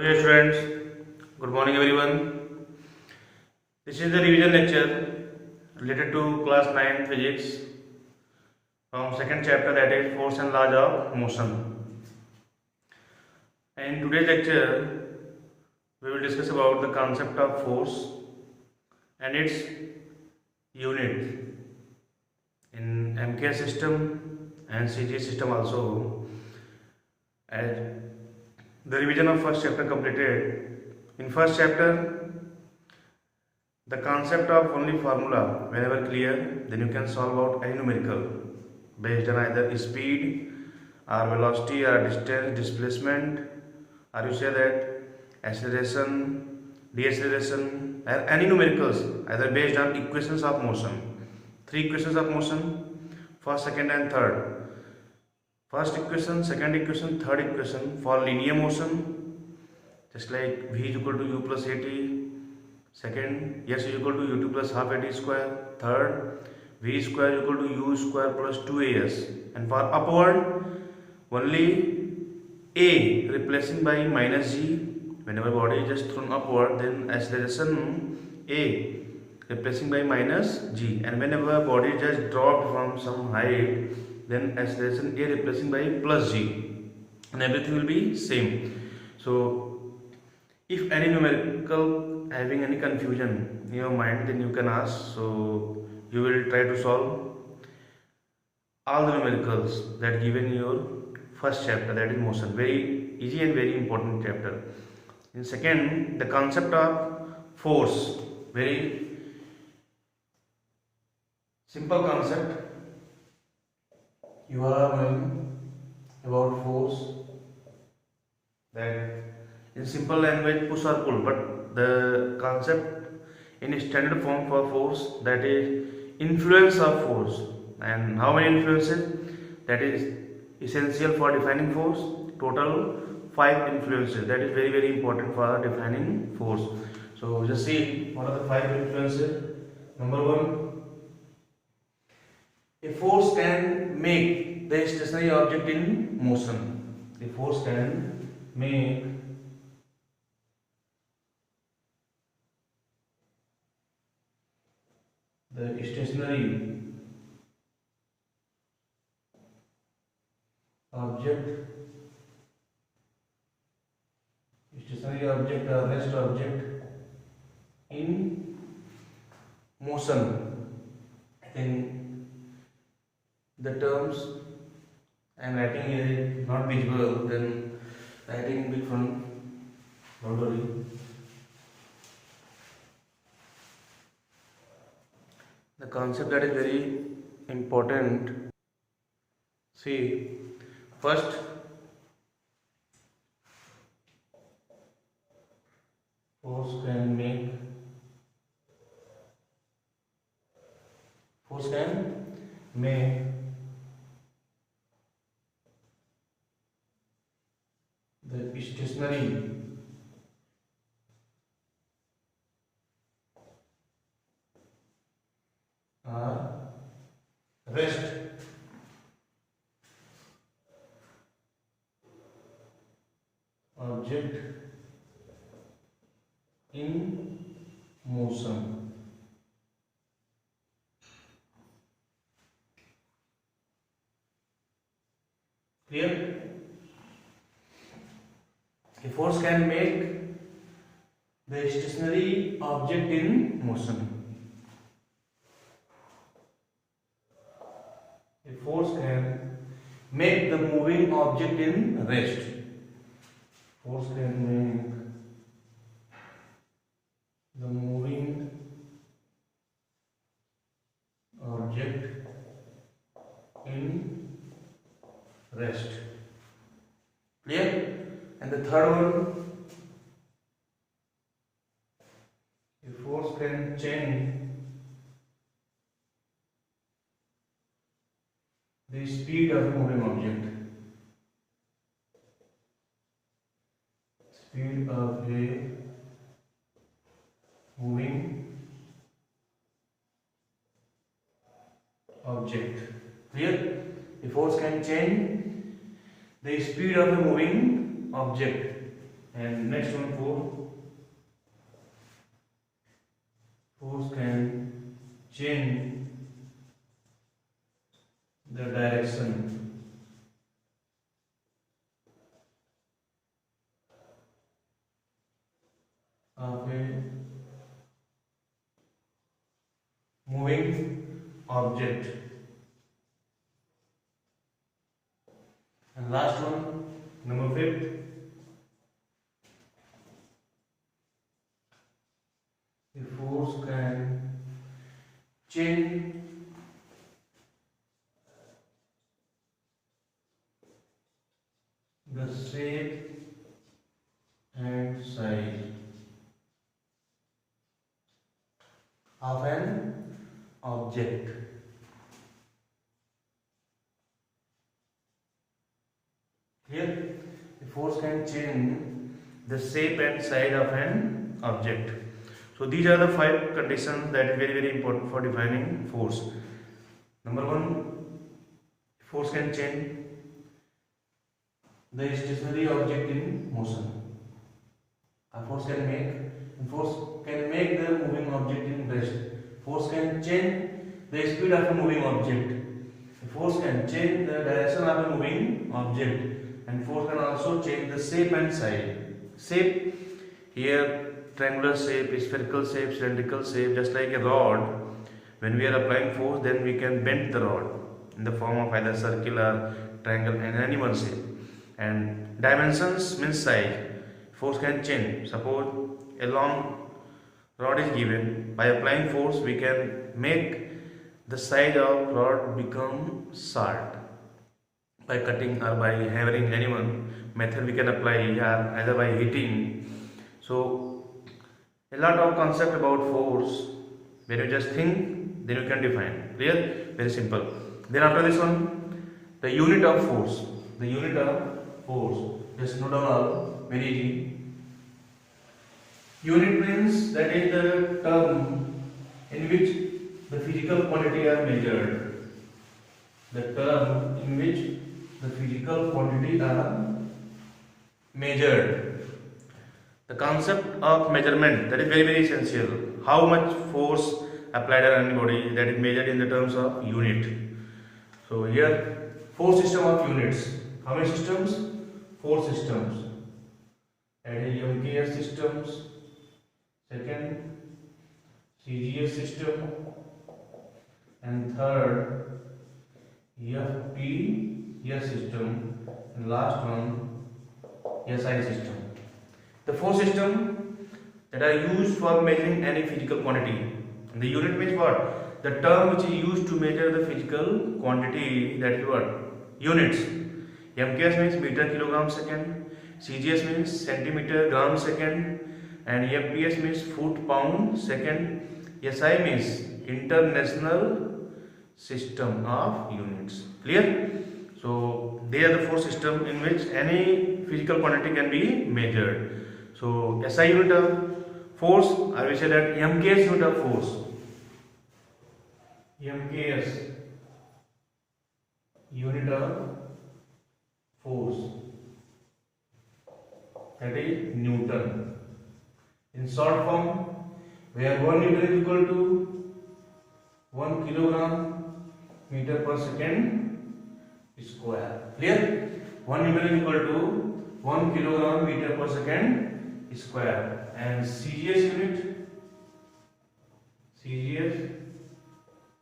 Dear students, good morning everyone. This is the revision lecture related to class 9 physics from second chapter, that is force and laws of motion. And in today's lecture we will discuss about the concept of force and its unit in MKS system and CGS system also. As the revision of first chapter completed, in first chapter the concept of only formula whenever clear, then you can solve out any numerical based on either speed or velocity or distance, displacement, or you say that acceleration, deceleration, or any numericals either based on equations of motion. Three equations of motion, first, second and third. First equation, second equation, third equation for linear motion, just like v is equal to u plus at. Second, s is equal to ut plus half at square. Third, v square is equal to u square plus 2as. And for upward, only a replacing by minus g. Whenever body is just thrown upward, then acceleration a replacing by minus g. And whenever body is just dropped from some height, then acceleration a replacing by plus g, and everything will be same. So if any numerical having any confusion in your mind, then you can ask. So you will try to solve all the numericals that given in your first chapter, that is motion. Very easy and very important chapter. In second, the concept of force, very simple concept. You are knowing about force, that in simple language push or pull, but the concept in standard form for force, that is influence of force. And how many influences? That is essential for defining force. Total 5 influences. That is very important for defining force. So just see what are the 5 influences. Number 1. A force can make the stationary object in motion. A force can make the stationary object or rest object in motion. In the terms I am writing is not visible, then writing in big font, don't worry. The concept that is very important. See, first force can make the stationary rest object in motion. Clear? A force can make the stationary object in motion. A force can make the moving object in rest. Force can make the moving object in rest. Clear? And the third one, a force can change the speed of a moving object. Speed of a moving object. Clear? A force can change the speed of a moving object. And next one, force can change the direction of a moving object. And last one, number 5, the force can change the shape and size of an object. Here, the force can change the shape and size of an object. So these are the 5 conditions that is very important for defining force. Number 1, force can change the stationary object in motion. A force can make the moving object in rest. Force can change the speed of a moving object. A force can change the direction of a moving object. And force can also change the shape and size. Shape, here triangular shape, spherical shape, cylindrical shape, just like a rod. When we are applying force, then we can bend the rod in the form of either circular, triangle, and any one shape. And dimensions means size. Force can change. Suppose a long rod is given. By applying force, we can make the size of rod become short. By cutting or by hammering, any one method we can apply, either by heating. So a lot of concept about force. When you just think, then you can define. Clear? Very simple. Then after this one, the unit of force. The unit of force. Just note down all. Very easy. Unit means that is the term in which the physical quantity are measured. The term in which the physical quantity are measured. The concept of measurement, that is very essential. How much force applied on anybody, that is measured in the terms of unit. So here 4 system of units. How many systems? 4 systems. That is MKS systems. Second, CGS system. And third, FPS system. And last one, SI system. The 4 systems that are used for measuring any physical quantity. And the unit means what? The term which is used to measure the physical quantity, that is what? Units. MKS means meter, kilogram, second. CGS means centimeter, gram, second. And FPS means foot, pound, second. SI means international system of units. Clear? So they are the 4 systems in which any physical quantity can be measured. So SI unit of force, I will say that MKS unit of force. MKS unit of force, that is Newton. In short form, where 1 Newton is equal to 1 kilogram meter per second square. Clear? 1 Newton is equal to 1 kilogram meter per second square. And CGS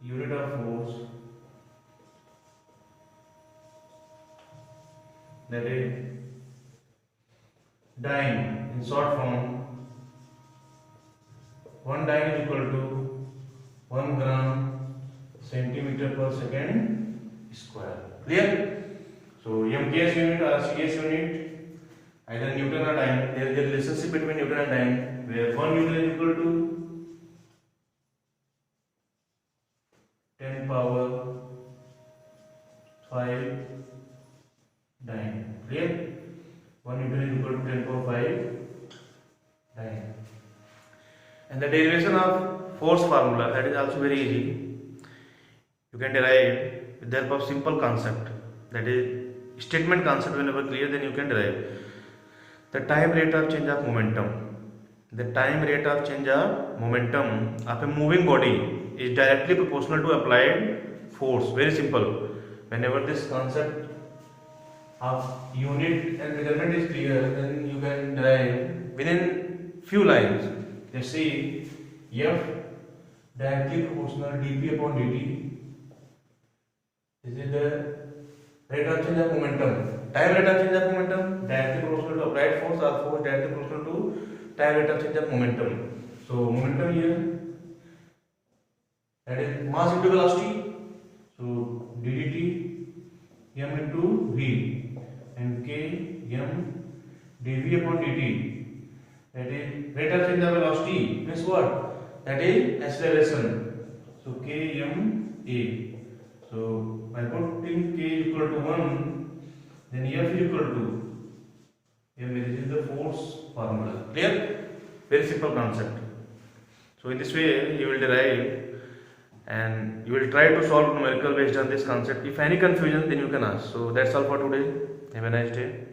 unit of force, that is dyne. In short form, 1 dyne is equal to 1 gram centimeter per second square. Clear? So MKS unit or CS unit, either Newton or dyne, there is a relationship between Newton and dyne, where 1 Newton is equal to 10 power 5 dyne. Clear? 1 Newton is equal to 10 power 5 dyne. And the derivation of force formula, that is also very easy. You can derive with the help of simple concept, that is statement concept. Whenever clear, then you can derive. the time rate of change of momentum. The time rate of change of momentum of a moving body is directly proportional to applied force. Very simple. Whenever this concept of unit and measurement is clear, then you can derive within few lines. Just see F directly proportional dp upon dt. This is the rate of change of momentum. Time rate of change of momentum directly proportional to applied force, or force directly proportional to time rate of change of momentum. So momentum here, that is mass into velocity. So ddt m into v, and k m dv upon dt. That is rate of change of velocity means what? That is acceleration. So k m a. So by putting k equal to 1, then f is equal to m. This is the force formula. Clear? Very simple concept. So in this way you will derive, and you will try to solve numerical based on this concept. If any confusion, then you can ask. So that's all for today. Have a nice day.